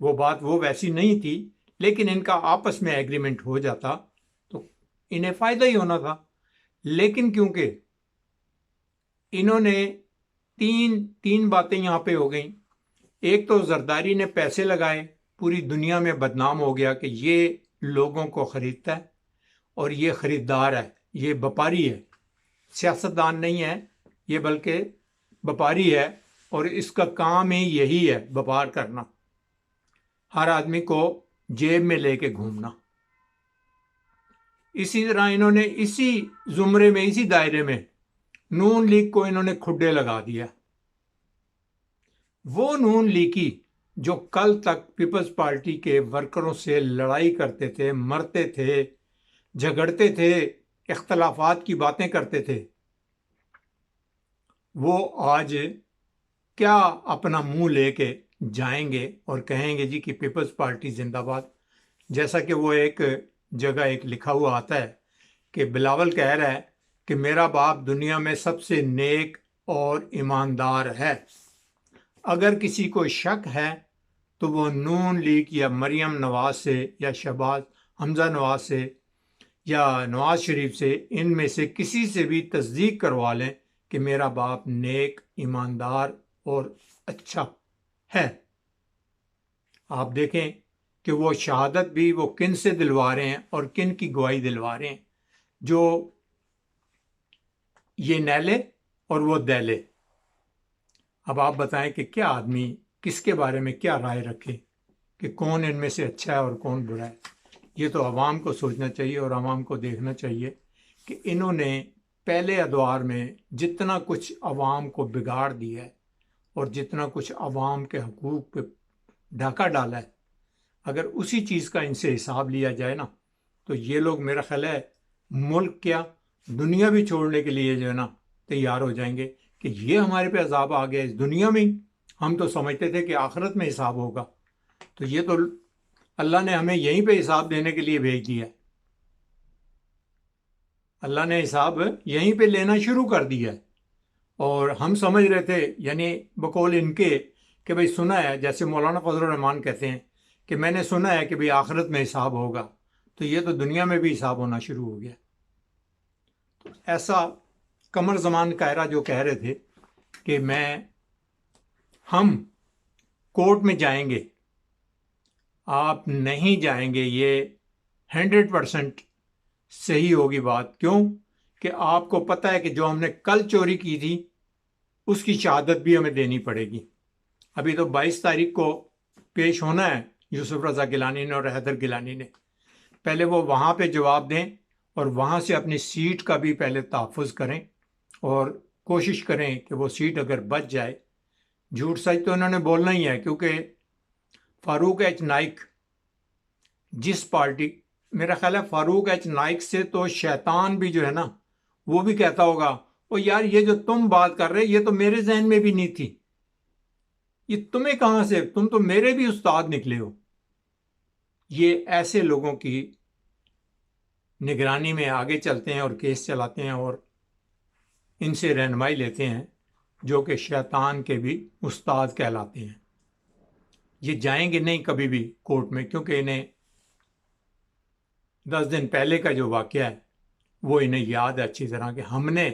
وہ بات وہ ویسی نہیں تھی، لیکن ان کا آپس میں ایگریمنٹ ہو جاتا تو انہیں فائدہ ہی ہونا تھا۔ لیکن کیونکہ انہوں نے تین باتیں یہاں پہ ہو گئیں۔ ایک تو زرداری نے پیسے لگائے، پوری دنیا میں بدنام ہو گیا کہ یہ لوگوں کو خریدتا ہے اور یہ خریدار ہے، یہ وپاری ہے، سیاستدان نہیں ہے یہ، بلکہ وپاری ہے، اور اس کا کام ہی یہی ہے، وپار کرنا، ہر آدمی کو جیب میں لے کے گھومنا۔ اسی طرح انہوں نے اسی زمرے میں، اسی دائرے میں نون لیگ کو انہوں نے کھڈے لگا دیا۔ وہ نون لیگی جو کل تک پیپلز پارٹی کے ورکروں سے لڑائی کرتے تھے، مرتے تھے، جھگڑتے تھے، اختلافات کی باتیں کرتے تھے، وہ آج کیا اپنا منہ لے کے جائیں گے اور کہیں گے جی کہ پیپلز پارٹی زندہ باد؟ جیسا کہ وہ ایک جگہ ایک لکھا ہوا آتا ہے کہ بلاول کہہ رہا ہے کہ میرا باپ دنیا میں سب سے نیک اور ایماندار ہے، اگر کسی کو شک ہے تو وہ نون لیگ یا مریم نواز سے یا شہباز حمزہ نواز سے یا نواز شریف سے، ان میں سے کسی سے بھی تصدیق کروا لیں کہ میرا باپ نیک، ایماندار اور اچھا ہے۔ آپ دیکھیں کہ وہ شہادت بھی وہ کن سے دلوا رہے ہیں اور کن کی گواہی دلوا رہے ہیں، جو یہ نیلے اور وہ دیلے۔ اب آپ بتائیں کہ کیا آدمی کس کے بارے میں کیا رائے رکھے کہ کون ان میں سے اچھا ہے اور کون برا ہے؟ یہ تو عوام کو سوچنا چاہیے اور عوام کو دیکھنا چاہیے کہ انہوں نے پہلے ادوار میں جتنا کچھ عوام کو بگاڑ دیا ہے اور جتنا کچھ عوام کے حقوق پہ ڈاکہ ڈالا ہے، اگر اسی چیز کا ان سے حساب لیا جائے نا تو یہ لوگ میرا خیال ہے ملک کیا دنیا بھی چھوڑنے کے لیے جو ہے نا تیار ہو جائیں گے کہ یہ ہمارے پہ عذاب آ گیا اس دنیا میں ہی۔ ہم تو سمجھتے تھے کہ آخرت میں حساب ہوگا، تو یہ تو اللہ نے ہمیں یہیں پہ حساب دینے کے لیے بھیج دیا ہے۔ اللہ نے حساب یہیں پہ لینا شروع کر دیا ہے، اور ہم سمجھ رہے تھے، یعنی بقول ان کے کہ بھئی سنا ہے، جیسے مولانا فضل الرحمان کہتے ہیں کہ میں نے سنا ہے کہ بھئی آخرت میں حساب ہوگا، تو یہ تو دنیا میں بھی حساب ہونا شروع ہو گیا۔ تو ایسا قمر زمان کائرہ جو کہہ رہے تھے کہ ہم کورٹ میں جائیں گے، آپ نہیں جائیں گے، یہ 100% صحیح ہوگی بات۔ کیوں کہ آپ کو پتہ ہے کہ جو ہم نے کل چوری کی تھی اس کی شہادت بھی ہمیں دینی پڑے گی۔ ابھی تو 22 تاریخ کو پیش ہونا ہے یوسف رضا گیلانی نے اور حیدر گیلانی نے، پہلے وہ وہاں پہ جواب دیں اور وہاں سے اپنی سیٹ کا بھی پہلے تحفظ کریں اور کوشش کریں کہ وہ سیٹ اگر بچ جائے۔ جھوٹ سچ تو انہوں نے بولنا ہی ہے، کیونکہ فاروق ایچ نائک جس پارٹی، میرا خیال ہے فاروق ایچ نائک سے تو شیطان بھی جو ہے نا وہ بھی کہتا ہوگا او یار یہ جو تم بات کر رہے یہ تو میرے ذہن میں بھی نہیں تھی، یہ تمہیں کہاں سے، تم تو میرے بھی استاد نکلے ہو۔ یہ ایسے لوگوں کی نگرانی میں آگے چلتے ہیں اور کیس چلاتے ہیں اور ان سے رہنمائی لیتے ہیں، جو کہ شیطان کے بھی استاد کہلاتے ہیں۔ یہ جائیں گے نہیں کبھی بھی کورٹ میں، کیونکہ انہیں 10 دن پہلے کا جو واقعہ ہے وہ انہیں یاد ہے اچھی طرح کہ ہم نے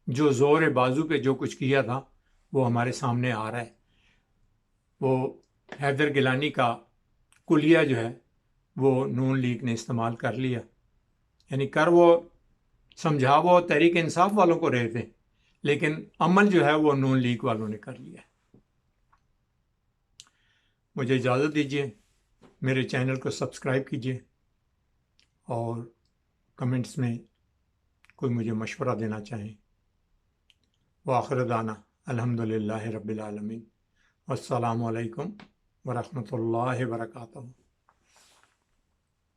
جو زور بازو پہ جو کچھ کیا تھا وہ ہمارے سامنے آ رہا ہے۔ وہ حیدر گیلانی کا کلیہ جو ہے وہ نون لیگ نے استعمال کر لیا، یعنی وہ سمجھا وہ تحریک انصاف والوں کو رہے تھے، لیکن عمل جو ہے وہ نون لیگ والوں نے کر لیا۔ مجھے اجازت دیجیے، میرے چینل کو سبسکرائب کیجیے اور کمنٹس میں کوئی مجھے مشورہ دینا چاہیں۔ وآخر دعوانا الحمدللہ رب العالمین، والسلام علیکم ورحمۃ اللہ وبرکاتہ۔